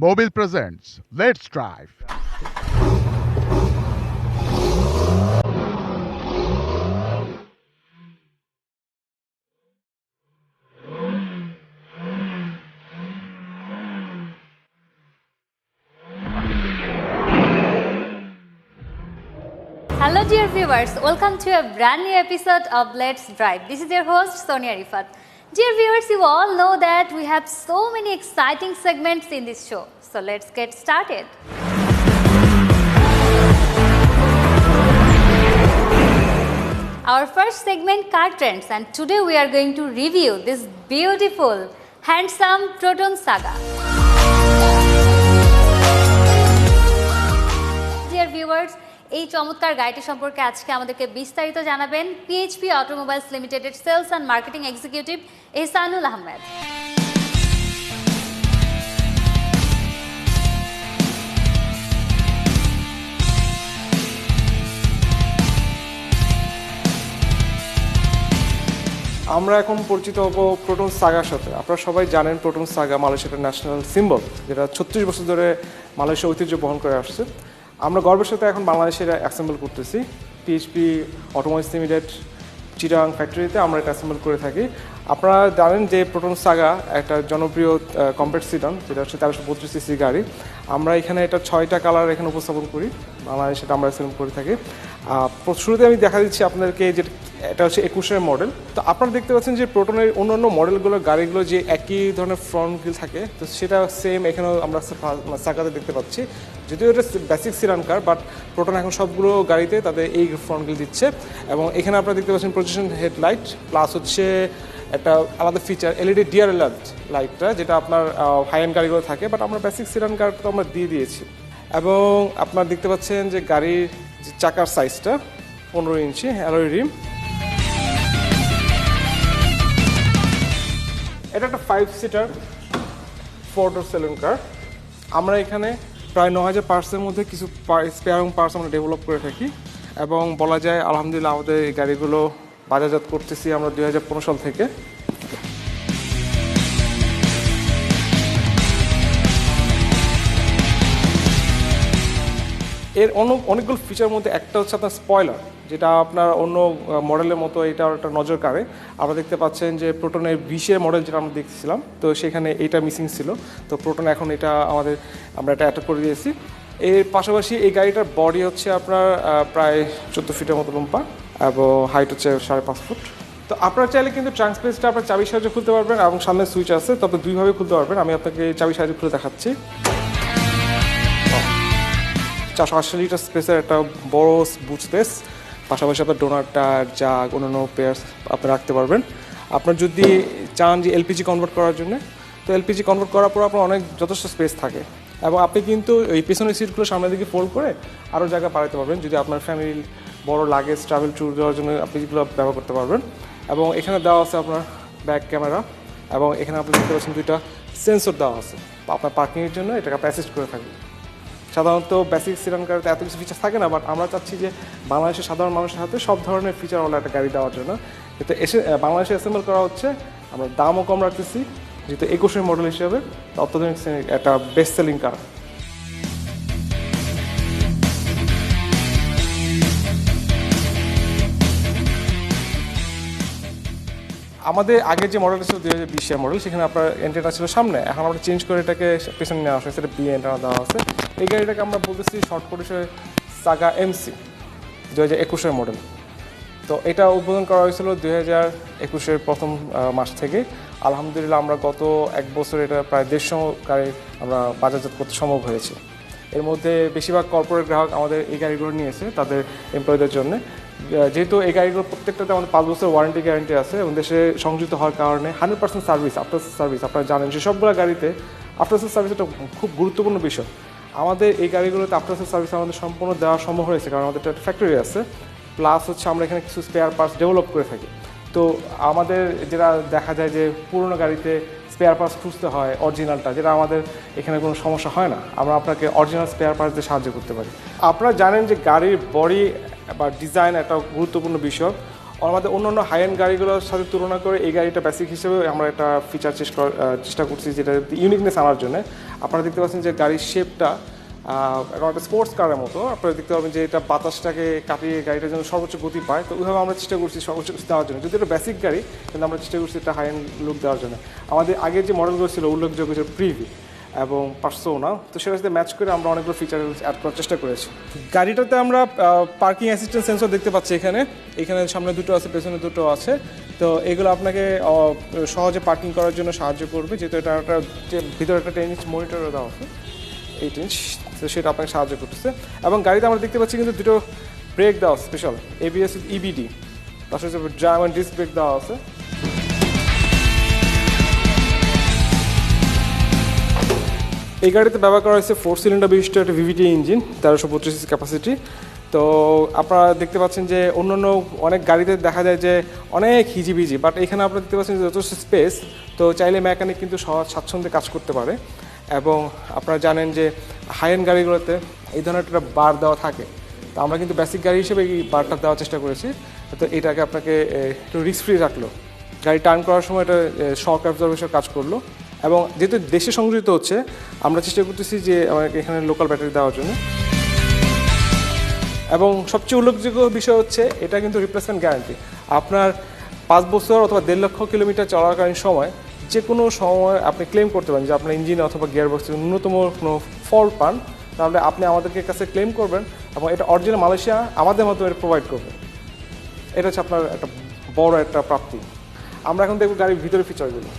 Mobile presents Let's Drive. Hello dear viewers, welcome to a brand new episode of Let's Drive. This is your host Sonia Rifat. Dear viewers, you all know that we have so many exciting segments in this show. So let's get started. Our first segment, car trends, and today we are going to review this beautiful, handsome Proton Saga. Dear viewers, এই চমৎকার গাড়িটি সম্পর্কে আজকে আমাদেরকে বিস্তারিত জানাবেন PHP automobiles লিমিটেডের sales and marketing executive Ehsanul Ahmed. আমরা এখন পরিচিত হব প্রোটন সাগার সাথে। আপনারা সবাই জানেন প্রোটন সাগা মালয়েশিয়ার ন্যাশনাল সিম্বল, যেটা 36 বছর ধরে মালয়েশিয়া ঐতিহ্য বহন করে আসছে। আমরা গর্বের সাথে এখন বাংলাদেশে এটা অ্যাসেম্বল করতেছি। পিএইচপি অটোমোবাইলস লিমিটেড চিটাগাং ফ্যাক্টরিতে আমরা এটা অ্যাসেম্বল করে থাকি। আপনারা জানেন যে প্রোটন সাগা একটা জনপ্রিয় কম্প্যাক্ট সিডান, যেটা হচ্ছে 1332 সিসি গাড়ি। আমরা এখানে এটা 6টা কালার এখানে উপস্থাপন করি, বাংলাদেশে এটা আমরা অ্যাসেম্বল করে থাকি। শুরুতে আমি দেখা দিচ্ছি আপনাদেরকে যে এটা হচ্ছে 21-এর মডেল। তো আপনারা দেখতে পাচ্ছেন যে প্রোটনের অন্যান্য মডেলগুলোর গাড়িগুলো যে একই ধরনের ফ্রন্ট গ্রিল থাকে, তো সেটা সেম এখানেও আমরা সাগাতে দেখতে পাচ্ছি। যদিও এটা basic sit down car, but proton এখন সবগুলো গাড়িতে তাদের এই ফ্রন্ট গ্রিল দিচ্ছে। এবং এখানে আপনারা দেখতে পাচ্ছেন প্রজেকশন হেডলাইট, প্লাস হচ্ছে একটা আলাদা ফিচার এলইডি ডিআরএল লাইটটা, যেটা আপনার হাই এন্ড গাড়িগুলো থাকে, বাট আমরা বেসিক সিডান কার তো আমরা দিয়ে দিয়েছি। এবং আপনারা দেখতে পাচ্ছেন যে গাড়ির যে চাকার সাইজটা 15 ইঞ্চি অ্যালয় রিম। এটা একটা 5 সিটার 4 ডোর সেলুন কার। আমরা এখানে প্রায় 9000 পার্টসের মধ্যে কিছু স্পেয়ার পার্টস আমরা ডেভেলপ করে থাকি, এবং বলা যায় আলহামদুলিল্লাহ আমাদের এই গাড়িগুলো বাজারজাত করতেছি আমরা 2015 সাল থেকে। এর অনেকগুলো ফিচার মধ্যে একটা হচ্ছে আপনার স্পয়লার, যেটা আপনার অন্য মডেলের মতো এটা একটা নজর কাড়ে। আমরা দেখতে পাচ্ছেন যে প্রোটনের 20-এর মডেল যেটা আমরা দেখছিলাম, তো সেখানে এইটা মিসিং ছিল। তো প্রোটন এখন এটা আমরা এটা অ্যাটাক করে দিয়েছি। এর পাশাপাশি এই গাড়িটার বডি হচ্ছে আপনার প্রায় 14 ফিটের মতো লম্বা, এবং হাইট হচ্ছে 5.5 ফুট। তো আপনারা চাইলে কিন্তু ট্রাঙ্ক স্পেসটা আপনার চাবির সাহায্যে খুলতে পারবেন, এবং সামনে সুইচ আছে, তবে দুইভাবে খুলতে পারবেন। আমি আপনাকে চাবির সাহায্যে খুলে দেখাচ্ছি। 480 লিটার স্পেসের একটা বড় বুট স্পেস, পাশাপাশি আপনার ডোনার টায়ার, জাগ, অন্যান্য পেয়ার্স আপনি রাখতে পারবেন। আপনার যদি চান যে এলপিজি কনভার্ট করার জন্য, তো এলপিজি কনভার্ট করার পর আপনার অনেক যথেষ্ট স্পেস থাকে, এবং আপনি কিন্তু এই পেছনের সিটগুলো সামনের দিকে ফোল্ড করে আরও জায়গা বাড়াতে পারবেন। যদি আপনার ফ্যামিলির বড় লাগেজ ট্রাভেল ট্যুর দেওয়ার জন্য আপনি যেগুলো ব্যবহার করতে পারবেন। এবং এখানে দেওয়া আছে আপনার ব্যাক ক্যামেরা, এবং এখানে আপনি দেখতে পাচ্ছেন 2টা সেন্সর দেওয়া আছে আপনার পার্কিংয়ের জন্য, এটাকে আপনি অ্যাসিস্ট করে থাকবেন। সাধারণত বেসিক সিডান গাড়িতে এত কিছু ফিচার থাকে না, বাট আমরা চাচ্ছি যে বাংলাদেশের সাধারণ মানুষের হাতে সব ধরনের ফিচারওয়ালা একটা গাড়ি দেওয়ার জন্য। কিন্তু বাংলাদেশে অ্যাসেম্বল করা হচ্ছে, আমরা দামও কম রাখতেছি, যেহেতু 21-এর মডেল হিসেবে অত্যাধুনিক একটা বেস্ট সেলিং কার। আমাদের আগের যে মডেলটা ছিল 2020-এর মডেল, সেখানে আপনার এন্ট্রিটা ছিল সামনে, এখন আমরা চেঞ্জ করে এটাকে পেছনে নেওয়া আসে, সেটা বি এন্ট্রিটা দেওয়া আছে। এই গাড়িটাকে আমরা বলতেছি শর্ট পরিসরে সাগা এমসি 2021-এর মডেল। তো এটা উদ্বোধন করা হয়েছিল 2021-এর প্রথম মাস থেকে। আলহামদুলিল্লাহ আমরা গত 1 বছর এটা প্রায় 150 গাড়ি আমরা বাজারজাত করতে সম্ভব হয়েছে। এর মধ্যে বেশিরভাগ কর্পোরেট গ্রাহক আমাদের এই গাড়িগুলো নিয়েছে তাদের এমপ্লয়ীদের জন্য। যেহেতু এই গাড়িগুলো প্রত্যেকটাতে আমাদের 5 বছর ওয়ারেন্টি গ্যারান্টি আছে, এবং দেশে সংযুক্ত হওয়ার কারণে 100% সার্ভিস, আফটার সার্ভিস। আপনারা জানেন যে সবগুলো গাড়িতে আফটার সার্ভিস একটা খুব গুরুত্বপূর্ণ বিষয়। আমাদের এই গাড়িগুলোতে আফটার সার্ভিস আমাদের সম্পূর্ণ দেওয়া সম্ভব হয়েছে, কারণ আমাদের একটা ফ্যাক্টরি আছে, প্লাস হচ্ছে আমরা এখানে কিছু স্পেয়ার পার্টস ডেভেলপ করে থাকি। তো আমাদের যেটা দেখা যায় যে পুরোনো গাড়িতে স্পেয়ার পার্টস খুঁজতে হয় অরিজিনালটা, যেটা আমাদের এখানে কোনো সমস্যা হয় না, আমরা আপনাকে অরিজিনাল স্পেয়ার পার্টস দিয়ে সাহায্য করতে পারি। আপনারা জানেন যে গাড়ির বডি বা ডিজাইন একটা গুরুত্বপূর্ণ বিষয়। আমাদের অন্যান্য হাই এন্ড গাড়িগুলোর সাথে তুলনা করে এই গাড়িটা বেসিক হিসেবে আমরা একটা ফিচার চেষ্টা করছি, যেটা ইউনিকনেস আনার জন্য। আপনারা দেখতে পাচ্ছেন যে গাড়ির শেপটা এখন একটা স্পোর্টস কারের মতো। আপনারা দেখতে পাবেন যে এটা বাতাসটাকে কাটিয়ে গাড়িটা যেন সর্বোচ্চ গতি পায়, তো ওইভাবে আমরা চেষ্টা করছি সর্বোচ্চ দেওয়ার জন্য। যদি এটা বেসিক গাড়ি, কিন্তু আমরা চেষ্টা করছি একটা হাই এন্ড লুক দেওয়ার জন্য। আমাদের আগের যে মডেলগুলো ছিল উল্লেখযোগ্য যে প্রিভি এবং পার্সোনা, তো সেটার সাথে ম্যাচ করে আমরা অনেকগুলো ফিচার অ্যাড করার চেষ্টা করেছি। গাড়িটাতে আমরা পার্কিং অ্যাসিস্ট্যান্ট সেন্সর দেখতে পাচ্ছি এখানে সামনে দুটো আছে, পেছনে দুটো আছে। তো এগুলো আপনাকে সহজে পার্কিং করার জন্য সাহায্য করবে, যেহেতু এটা একটা ভিতরে একটা 10 ইঞ্চ মনিটরও দেওয়া আছে, 8 ইঞ্চ, তো সেটা আপনাকে সাহায্য করতেছে। এবং গাড়িতে আমরা দেখতে পাচ্ছি কিন্তু দুটো ব্রেক দেওয়া স্পেশাল ABS EBD, তার সাথে ড্রাম অ্যান্ড ডিস্ক ব্রেক দেওয়া আছে। এই গাড়িতে ব্যবহার করা হয়েছে 4 সিলিন্ডার বিশিষ্ট একটা VVT ইঞ্জিন, 1325 সিসি ক্যাপাসিটি। তো আপনারা দেখতে পাচ্ছেন যে অন্যান্য অনেক গাড়িতে দেখা যায় যে অনেক হিজিবিজি, বাট এখানে আপনারা দেখতে পাচ্ছেন যে যথেষ্ট স্পেস, তো চাইলে মেকানিক কিন্তু সহজ স্বাচ্ছন্দ্যে কাজ করতে পারে। এবং আপনারা জানেন যে হাই এন্ড গাড়িগুলোতে এই ধরনের একটা বার দেওয়া থাকে, তো আমরা কিন্তু বেসিক গাড়ি হিসেবে এই বারটা দেওয়ার চেষ্টা করেছি। তো এটাকে আপনাকে একটু রিস্ক ফ্রি রাখলো, গাড়ি টার্ন করার সময় এটা শক অ্যাবজর্বেশন কাজ করলো। এবং যেহেতু দেশে সংযোজিত হচ্ছে, আমরা চেষ্টা করতেছি যে আমাকে এখানে লোকাল ব্যাটারি দেওয়ার জন্য। এবং সবচেয়ে উল্লেখযোগ্য বিষয় হচ্ছে এটা কিন্তু রিপ্লেসমেন্ট গ্যারান্টি। আপনার 5 বছর অথবা 1.5 লক্ষ কিলোমিটার চলাকালীন সময় যে কোনো সময় আপনি ক্লেম করতে পারেন যে আপনার ইঞ্জিন অথবা গিয়ার বক্সে ন্যূনতম কোনো ফল্ট পান, তাহলে আপনি আমাদেরকে কাছে ক্লেম করবেন এবং এটা অরিজিনাল মালয়েশিয়া আমাদের মাধ্যমে এটা প্রোভাইড করবে। এটা হচ্ছে আপনার একটা বড় একটা প্রাপ্তি। আমরা এখন দেখব গাড়ির ভিতরে ফিচারগুলো।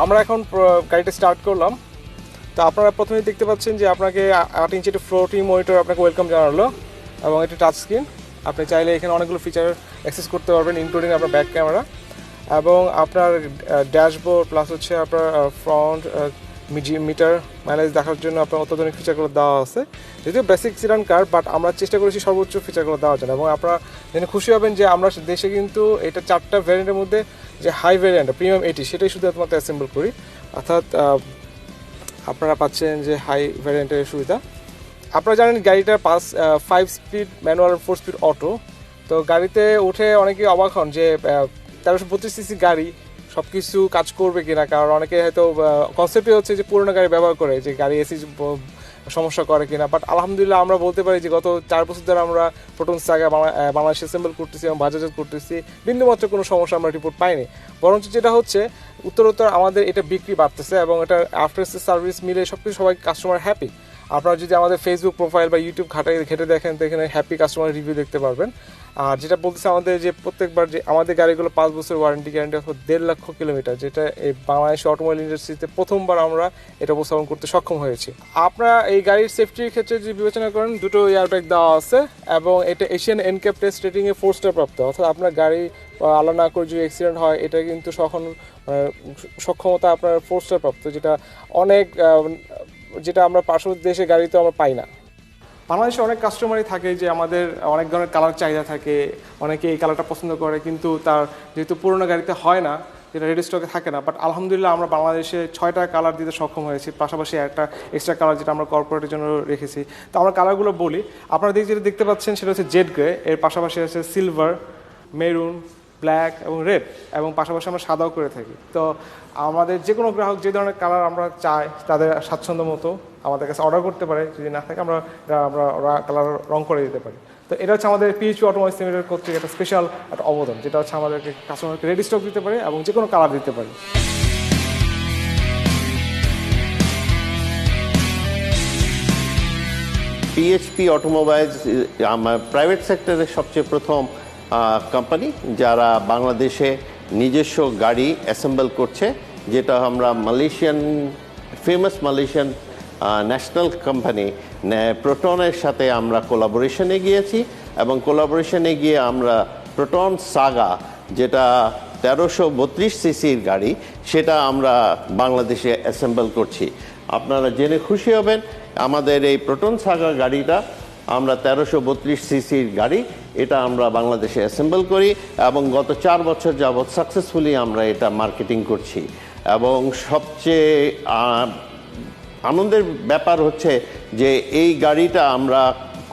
আমরা এখন গাড়িটা স্টার্ট করলাম। তো আপনারা প্রথমেই দেখতে পাচ্ছেন যে আপনাকে 8 ইঞ্চি একটা ফ্লোটিং মনিটর আপনাকে ওয়েলকাম জানালো, এবং এটা টাচ স্ক্রিন। আপনি চাইলে এখানে অনেকগুলো ফিচার অ্যাক্সেস করতে পারবেন, ইনক্লুডিং আপনার ব্যাক ক্যামেরা এবং আপনার ড্যাশবোর্ড, প্লাস হচ্ছে আপনার ফ্রন্ট মিটার মাইলেজ দেখার জন্য আপনার অত্যাধুনিক ফিচারগুলো দেওয়া আছে। যদিও বেসিক সিডান কার, বাট আমরা চেষ্টা করেছি সর্বোচ্চ ফিচারগুলো দেওয়ার জন্য। এবং আপনারা জেনে খুশি হবেন যে আমরা দেশে কিন্তু এটা 4টা ভ্যারিয়েন্টের মধ্যে যে হাই ভ্যারিয়েন্ট প্রিমিয়াম 80 সেটাই শুধু একমাত্র অ্যাসেম্বল করি, অর্থাৎ আপনারা পাচ্ছেন যে হাই ভ্যারিয়েন্টের সুবিধা। আপনারা জানেন গাড়িটার 5 স্পিড ম্যানুয়াল 4 স্পিড অটো। তো গাড়িতে উঠে অনেকেই অবাক হন যে 1325 সিসি গাড়ি সব কিছু কাজ করবে কিনা, কারণ অনেকে হয়তো কনসেপ্টই হচ্ছে যে পুরোনো গাড়ি ব্যবহার করে যে গাড়ি এসি সমস্যা করে কিনা। বাট আলহামদুলিল্লাহ আমরা বলতে পারি যে গত 4 বছর ধরে আমরা প্রোটন সাগা বাংলাদেশে অ্যাসেম্বল করতেছি এবং বাজারজাত করতেছি, বিন্দুমাত্র কোনো সমস্যা আমরা রিপোর্ট পাইনি। বরঞ্চ যেটা হচ্ছে উত্তরোত্তর আমাদের এটা বিক্রি বাড়তেছে এবং এটা আফটার সেল সার্ভিস মিলে সব কিছু সবাই কাস্টমার হ্যাপি। আপনারা যদি আমাদের ফেসবুক প্রোফাইল বা ইউটিউব ঘেটে দেখেন, তো এখানে হ্যাপি কাস্টমার রিভিউ দেখতে পারবেন। আর যেটা বলতেছে আমাদের যে প্রত্যেকবার যে আমাদের গাড়িগুলো 5 বছর ওয়ারেন্টি গ্যারান্টি অথবা 1.5 লক্ষ কিলোমিটার, যেটা এই বাংলাদেশ অটোমোবাইল ইন্ডাস্ট্রিতে প্রথমবার আমরা এটা উপস্থাপন করতে সক্ষম হয়েছি। আপনারা এই গাড়ির সেফটির ক্ষেত্রে যদি বিবেচনা করেন, দুটো এয়ারব্যাগ দেওয়া আছে এবং এটা এশিয়ান এনক্যাপ টেস্ট রেটিংয়ে 4 স্টার প্রাপ্ত। অর্থাৎ আপনার গাড়ি আল্লাহ না করে যদি অ্যাক্সিডেন্ট হয়, এটা কিন্তু সক্ষমতা আপনার 4 স্টার প্রাপ্ত, যেটা আমরা পার্শ্ববর্তী দেশে গাড়িতে আমরা পাই না। বাংলাদেশে অনেক কাস্টমারই থাকে যে আমাদের অনেক ধরনের কালার চাহিদা থাকে, অনেকে এই কালারটা পছন্দ করে, কিন্তু তার যেহেতু পুরোনো গাড়িতে হয় না, যেটা রেডি স্টকে থাকে না। বাট আলহামদুলিল্লাহ আমরা বাংলাদেশে 6টা কালার দিতে সক্ষম হয়েছি, পাশাপাশি একটা এক্সট্রা কালার যেটা আমরা কর্পোরেটের জন্য রেখেছি। তো আমরা কালারগুলো বলি, আপনারা যেটা দেখতে পাচ্ছেন সেটা হচ্ছে জেড গ্রে, এর পাশাপাশি আছে সিলভার, মেরুন, ব্ল্যাক এবং রেড, এবং পাশাপাশি আমরা সাদাও করে থাকি। তো আমাদের যে কোনো গ্রাহক যে ধরনের কালার আমরা চাই তাদের স্বাচ্ছন্দ্য মতো আমাদের কাছে অর্ডার করতে পারে, যদি না থাকে আমরা কালার রং করে দিতে পারি। তো এটা হচ্ছে আমাদের PHP অটোমোবাইল লিমিটেড কর্তৃক একটা স্পেশাল একটা অবদান, যেটা হচ্ছে আমাদেরকে কাস্টমারকে রেডি স্টক দিতে পারে এবং যে কোনো কালার দিতে পারে। PHP অটোমোবাইলস প্রাইভেট সেক্টরের সবচেয়ে প্রথম কোম্পানি যারা বাংলাদেশে নিজস্ব গাড়ি অ্যাসেম্বল করছে, যেটা আমরা ফেমাস মালয়েশিয়ান ন্যাশনাল কোম্পানি প্রোটনের সাথে আমরা কোলাবোরেশনে গিয়েছি, এবং কোলাবোরেশনে গিয়ে আমরা প্রোটন সাগা, যেটা 1332 সিসির গাড়ি, সেটা আমরা বাংলাদেশে অ্যাসেম্বল করছি। আপনারা জেনে খুশি হবেন আমাদের এই প্রোটন সাগা গাড়িটা আমরা 1332 সিসির গাড়ি, এটা আমরা বাংলাদেশে অ্যাসেম্বল করি এবং গত 4 বছর যাবৎ সাকসেসফুলি আমরা এটা মার্কেটিং করছি। এবং সবচেয়ে আনন্দের ব্যাপার হচ্ছে যে এই গাড়িটা আমরা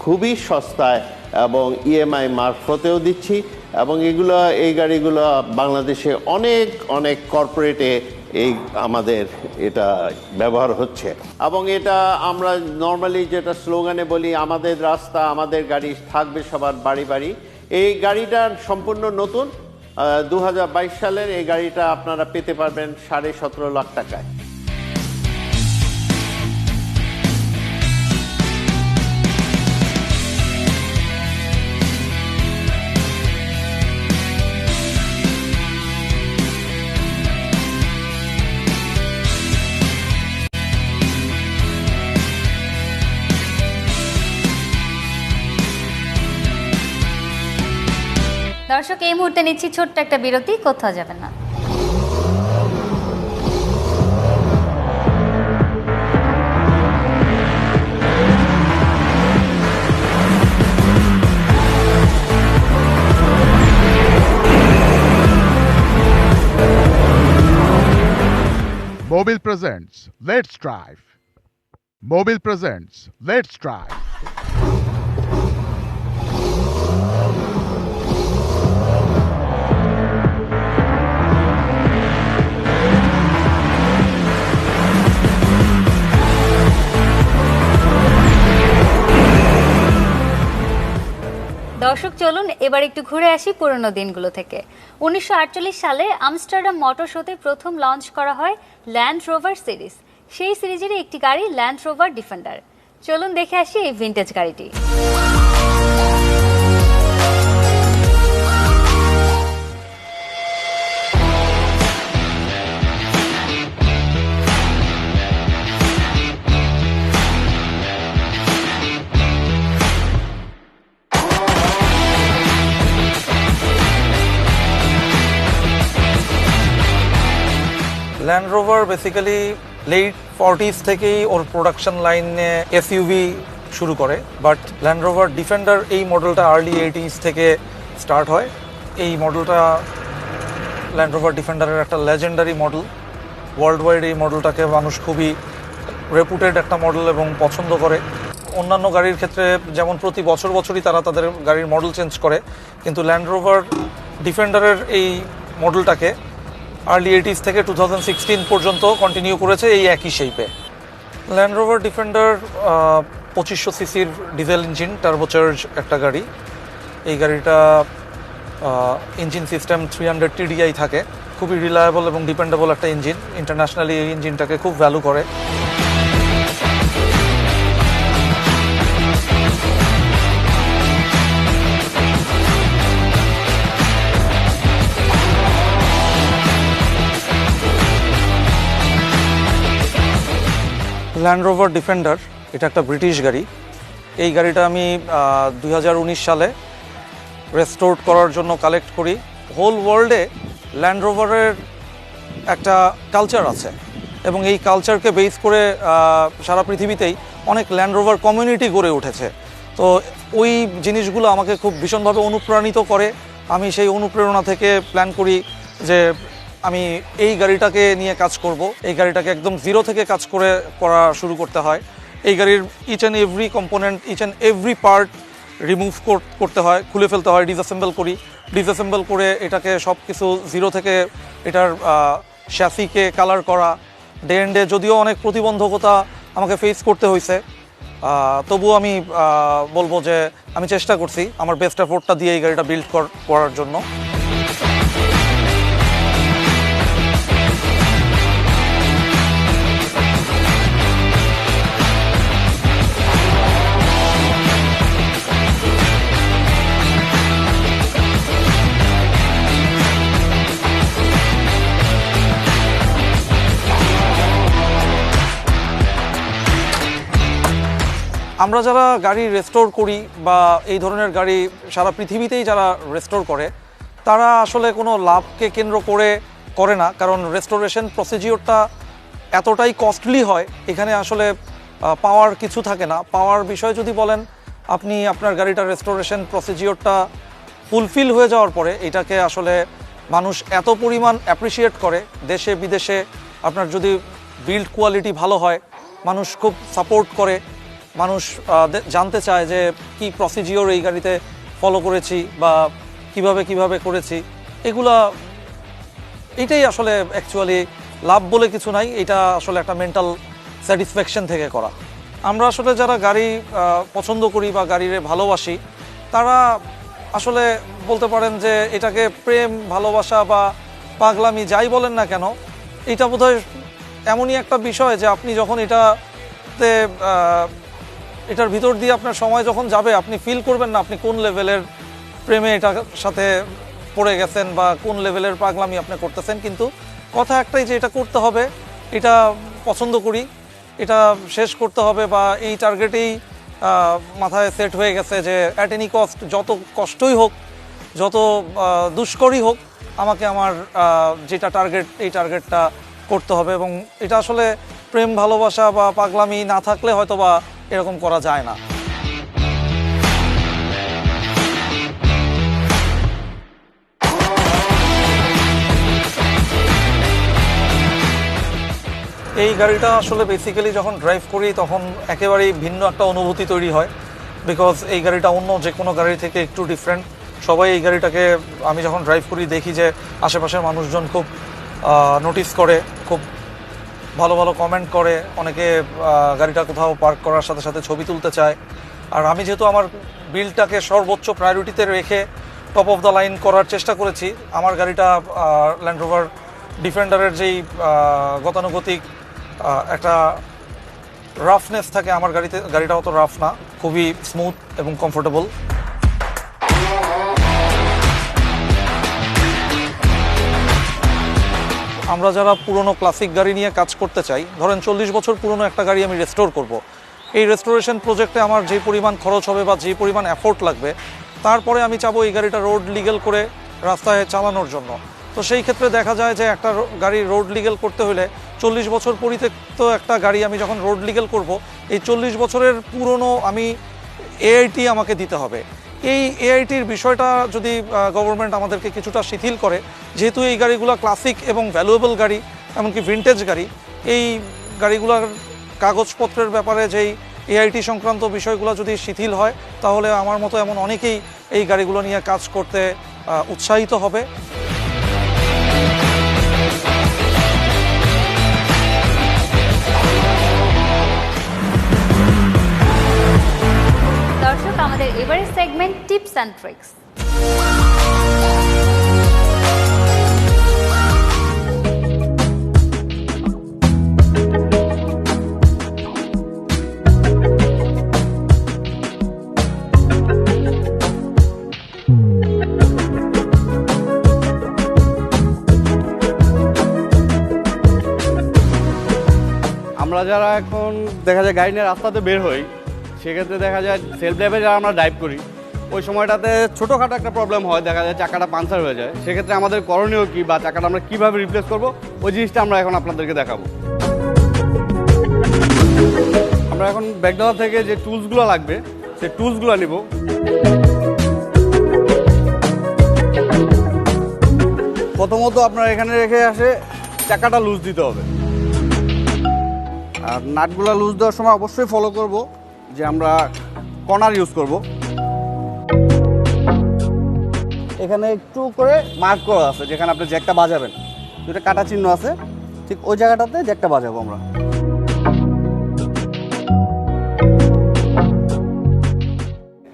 খুবই সস্তায় এবং ইএমআই মারফতেও দিচ্ছি, এবং এই গাড়িগুলো বাংলাদেশে অনেক অনেক কর্পোরেটে আমাদের এটা ব্যবহার হচ্ছে। এবং এটা আমরা নর্মালি যেটা স্লোগানে বলি, আমাদের রাস্তা আমাদের গাড়ি, থাকবে সবার বাড়ি বাড়ি। এই গাড়িটা সম্পূর্ণ নতুন, 2022 সালের এই গাড়িটা আপনারা পেতে পারবেন 17.5 লাখ টাকায়। দর্শক, এই মুহূর্তে নিচ্ছি ছোট্ট একটা বিরতি, কোথাও যাবেন না। Mobil presents Let's Drive. Mobil presents Let's Drive. দর্শক, চলুন এবার একটু ঘুরে আসি পুরনো দিনগুলো থেকে। 1948 সালে আমস্টারডাম মোটর শোতে প্রথম লঞ্চ করা হয় ল্যান্ড রোভার সিরিজ। সেই সিরিজেরই একটি গাড়ি ল্যান্ড রোভার ডিফেন্ডার। চলুন দেখে আসি এই ভিন্টেজ গাড়িটি। Land rover basically late 40s থেকেই ওর প্রোডাকশন লাইনে এসইউভি শুরু করে, বাট ল্যান্ড রোভার ডিফেন্ডার এই মডেলটা আর্লি 80s থেকে স্টার্ট হয়। এই মডেলটা ল্যান্ড রোভার ডিফেন্ডারের একটা লেজেন্ডারি মডেল। ওয়ার্ল্ড ওয়াইড এই মডেলটাকে মানুষ খুবই রেপুটেড একটা মডেল এবং পছন্দ করে। অন্যান্য গাড়ির ক্ষেত্রে যেমন প্রতি বছরই তারা তাদের গাড়ির মডেল চেঞ্জ করে, কিন্তু ল্যান্ড রোভার ডিফেন্ডারের এই মডেলটাকে আর্লি 80s থেকে 2016 পর্যন্ত কন্টিনিউ করেছে এই একই শেপে। ল্যান্ড রোভার ডিফেন্ডার 2500 সিসির ডিজেল ইঞ্জিন টার্বোচার্জ একটা গাড়ি। এই গাড়িটা ইঞ্জিন সিস্টেম 300 TDI থাকে। খুবই রিলায়েবল এবং ডিপেন্ডেবল একটা ইঞ্জিন। ইন্টারন্যাশনালি এই ইঞ্জিনটাকে খুব ভ্যালু করে। ল্যান্ড রোভার ডিফেন্ডার এটা একটা ব্রিটিশ গাড়ি। এই গাড়িটা আমি 2019 সালে রেস্টোর করার জন্য কালেক্ট করি। হোল ওয়ার্ল্ডে ল্যান্ড রোভারের একটা কালচার আছে এবং এই কালচারকে বেস করে সারা পৃথিবীতেই অনেক ল্যান্ড রোভার কমিউনিটি গড়ে উঠেছে। তো ওই জিনিসগুলো আমাকে খুব ভীষণভাবে অনুপ্রাণিত করে। আমি সেই অনুপ্রেরণা থেকে প্ল্যান করি যে আমি এই গাড়িটাকে নিয়ে কাজ করব। এই গাড়িটাকে একদম জিরো থেকে কাজ করা শুরু করতে হয়। এই গাড়ির each and every component, each and every part remove করতে হয়, খুলে ফেলতে হয়, ডিসঅ্যাসেম্বল করি। ডিসঅ্যাসেম্বল করে এটাকে সব কিছু জিরো থেকে এটার শ্যাসিকে কালার করা। ডে এন্ড ডে যদিও অনেক প্রতিবন্ধকতা আমাকে ফেস করতে হয়েছে, তবুও আমি বলবো যে আমি চেষ্টা করছি আমার বেস্ট এফোর্টটা দিয়ে এই গাড়িটা বিল্ড করার জন্য। আমরা যারা গাড়ি রেস্টোর করি বা এই ধরনের গাড়ি সারা পৃথিবীতেই যারা রেস্টোর করে, তারা আসলে কোনো লাভকে কেন্দ্র করে না, কারণ রেস্টোরেশন প্রসিজিওরটা এতটাই কস্টলি হয়। এখানে আসলে পাওয়ার কিছু থাকে না। পাওয়ার বিষয় যদি বলেন, আপনি আপনার গাড়িটার রেস্টোরেশন প্রসিজিওরটা ফুলফিল হয়ে যাওয়ার পরে এটাকে আসলে মানুষ এত পরিমাণ অ্যাপ্রিসিয়েট করে দেশে বিদেশে। আপনার যদি বিল্ড কোয়ালিটি ভালো হয়, মানুষ খুব সাপোর্ট করে, মানুষ জানতে চায় যে কি প্রসিজিওর এই গাড়িতে ফলো করেছি বা কিভাবে করেছি। এইটাই আসলে অ্যাকচুয়ালি লাভ বলে কিছু নাই, এটা আসলে একটা মেন্টাল স্যাটিসফ্যাকশন থেকে করা। আমরা আসলে যারা গাড়ি পছন্দ করি বা গাড়িরে ভালোবাসি, তারা আসলে বলতে পারেন যে এটাকে প্রেম, ভালোবাসা বা পাগলামি যাই বলেন না কেন, এটা বোধহয় এমনই একটা বিষয় যে আপনি যখন এটার ভিতর দিয়ে আপনার সময় যখন যাবে, আপনি ফিল করবেন না আপনি কোন লেভেলের প্রেমে এটার সাথে পড়ে গেছেন বা কোন লেভেলের পাগলামি আপনি করতেছেন। কিন্তু কথা একটাই যে এটা করতে হবে, এটা পছন্দ করি, এটা শেষ করতে হবে, বা এই টার্গেটেই মাথায় সেট হয়ে গেছে যে অ্যাট এনি কস্ট, যত কষ্টই হোক, যত দুষ্করই হোক, আমাকে আমার যেটা টার্গেট, এই টার্গেটটা করতে হবে। এবং এটা আসলে প্রেম, ভালোবাসা বা পাগলামি না থাকলে হয়তো বা এরকম করা যায় না। এই গাড়িটা আসলে বেসিক্যালি যখন ড্রাইভ করি তখন একেবারেই ভিন্ন একটা অনুভূতি তৈরি হয়, বিকজ এই গাড়িটা অন্য যে কোনো গাড়ি থেকে একটু ডিফারেন্ট। সবাই এই গাড়িটাকে, আমি যখন ড্রাইভ করি দেখি যে আশেপাশের মানুষজন খুব নোটিস করে, খুব ভালো ভালো কমেন্ট করে, অনেকে গাড়িটা কোথাও পার্ক করার সাথে সাথে ছবি তুলতে চায়। আর আমি যেহেতু আমার বিলটাকে সর্বোচ্চ প্রায়োরিটিতে রেখে টপ অফ দ্য লাইন করার চেষ্টা করেছি, আমার গাড়িটা ল্যান্ড রোভার ডিফেন্ডারের যেই গতানুগতিক একটা রাফনেস থাকে আমার গাড়িটা অত রাফ না, খুবই স্মুথ এবং কমফোর্টেবল। আমরা যারা পুরনো ক্লাসিক গাড়ি নিয়ে কাজ করতে চাই, ধরেন 40 বছর পুরনো একটা গাড়ি আমি রেস্টোর করব, এই রেস্টোরেশন প্রজেক্টে আমার যে পরিমাণ খরচ হবে বা যে পরিমাণ এফোর্ট লাগবে, তারপরে আমি চাবো এই গাড়িটা রোড লিগ্যাল করে রাস্তায় চালানোর জন্য। তো সেই ক্ষেত্রে দেখা যায় যে একটা গাড়ি রোড লিগ্যাল করতে হলে 40 বছর পরিত্যক্ত একটা গাড়ি আমি যখন রোড লিগ্যাল করব, এই 40 বছরের পুরনো আমি এআইটি আমাকে দিতে হবে। এই এআইটির বিষয়টা যদি গভর্নমেন্ট আমাদেরকে কিছুটা শিথিল করে, যেহেতু এই গাড়িগুলো ক্লাসিক এবং ভ্যালুয়েবল গাড়ি, এমনকি ভিনটেজ গাড়ি, এই গাড়িগুলোর কাগজপত্রের ব্যাপারে যেই এআইটি সংক্রান্ত বিষয়গুলো যদি শিথিল হয়, তাহলে আমার মতো এমন অনেকেই এই গাড়িগুলো নিয়ে কাজ করতে উৎসাহিত হবে। দর্শক, আমাদের এবারের সেগমেন্ট টিপস অ্যান্ড ট্রিক্স। আমরা যারা এখন দেখা যায় গাড়ি নিয়ে রাস্তাতে বের হই, সেক্ষেত্রে দেখা যায় সেলফ ড্রাইভে যারা আমরা ড্রাইভ করি, ওই সময়টাতে ছোটোখাটো একটা প্রবলেম হয়, দেখা যায় চাকাটা পাংচার হয়ে যায়। সেক্ষেত্রে আমাদের করণীয় কী বা চাকাটা আমরা কীভাবে রিপ্লেস করব, ওই জিনিসটা আমরা এখন আপনাদেরকে দেখাবো। আমরা এখন ব্যাগডালা থেকে যে টুলসগুলো লাগবে, সেই টুলসগুলো নিব। প্রথমত আপনার এখানে রেখে আসে চাকাটা লুজ দিতে হবে। আর নাটগুলো লুজ দেওয়ার সময় অবশ্যই ফলো করব যে আমরা কর্নার ইউজ করব। এখানে একটু করে মার্ক করা আছে যেখানে আপনি জ্যাকটা বাজাবেন, যেটা কাটা চিহ্ন আছে, ঠিক ওই জায়গাটাতে জ্যাকটা বাজাবো আমরা।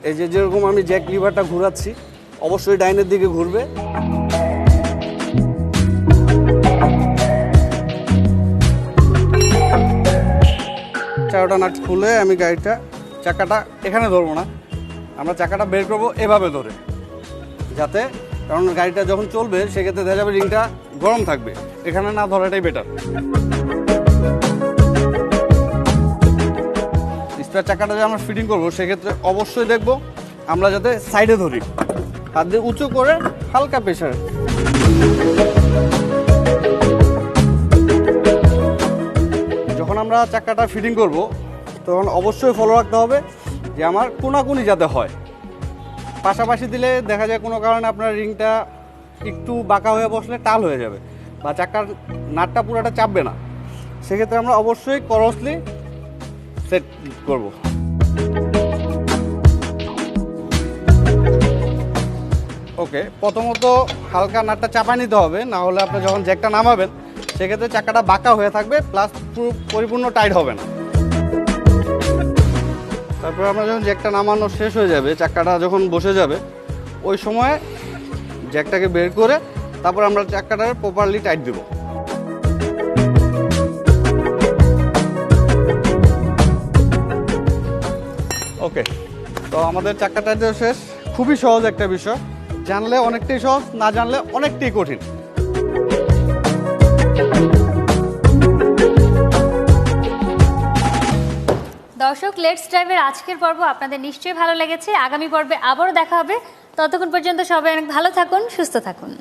এই যে যেরকম আমি জ্যাক লিভারটা ঘোরাচ্ছি, অবশ্যই ডাইনের দিকে ঘুরবে। চারটা নাট খুলে আমি চাকাটা এখানে ধরবো না, আমরা চাকাটা বের করবো এভাবে ধরে, যাতে, কারণ গাড়িটা যখন চলবে সেক্ষেত্রে দেখা যাবে রিংটা গরম থাকবে, এখানে না ধরাটাই বেটার। স্পেয়ার চাকাটা যে আমরা ফিটিং করবো, সেক্ষেত্রে অবশ্যই দেখবো আমরা যাতে সাইডে ধরি, হাত দিয়ে উঁচু করে হালকা প্রেশার। যখন আমরা চাকাটা ফিটিং করব, তখন অবশ্যই ফলো রাখতে হবে যে আমার কোনাকুনি যাতে হয়। পাশাপাশি দিলে দেখা যায় কোনো কারণে আপনার রিংটা একটু বাঁকা হয়ে বসলে টাল হয়ে যাবে বা চাকার নাটটা পুরোটা চাপবে না। সেক্ষেত্রে আমরা অবশ্যই ক্রসলি সেট করব। ওকে, প্রথমত হালকা নাটটা চাপা নিতে হবে, না হলে আপনি যখন জ্যাকটা নামাবেন সেক্ষেত্রে চাকাটা বাঁকা হয়ে থাকবে, প্লাস পরিপূর্ণ টাইট হবে না। তারপর আমরা যখন জ্যাকটা নামানো শেষ হয়ে যাবে, চাকাটা যখন বসে যাবে, ওই সময় জ্যাকটাকে বের করে তারপর আমরা চাকাটা প্রপারলি টাইট দেব। ওকে, তো আমাদের চাকা টাইট দেওয়া শেষ। খুবই সহজ একটা বিষয়, জানলে অনেকটাই সহজ, না জানলে অনেকটাই কঠিন। দর্শক, লেটস ড্রাইভের আজকের পর্ব আপনাদের নিশ্চয়ই ভালো লেগেছে। আগামী পর্বে আবারও দেখা হবে। ততক্ষণ পর্যন্ত সবাই অনেক ভালো থাকুন, সুস্থ থাকুন।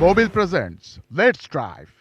Mobil presents Let's Drive.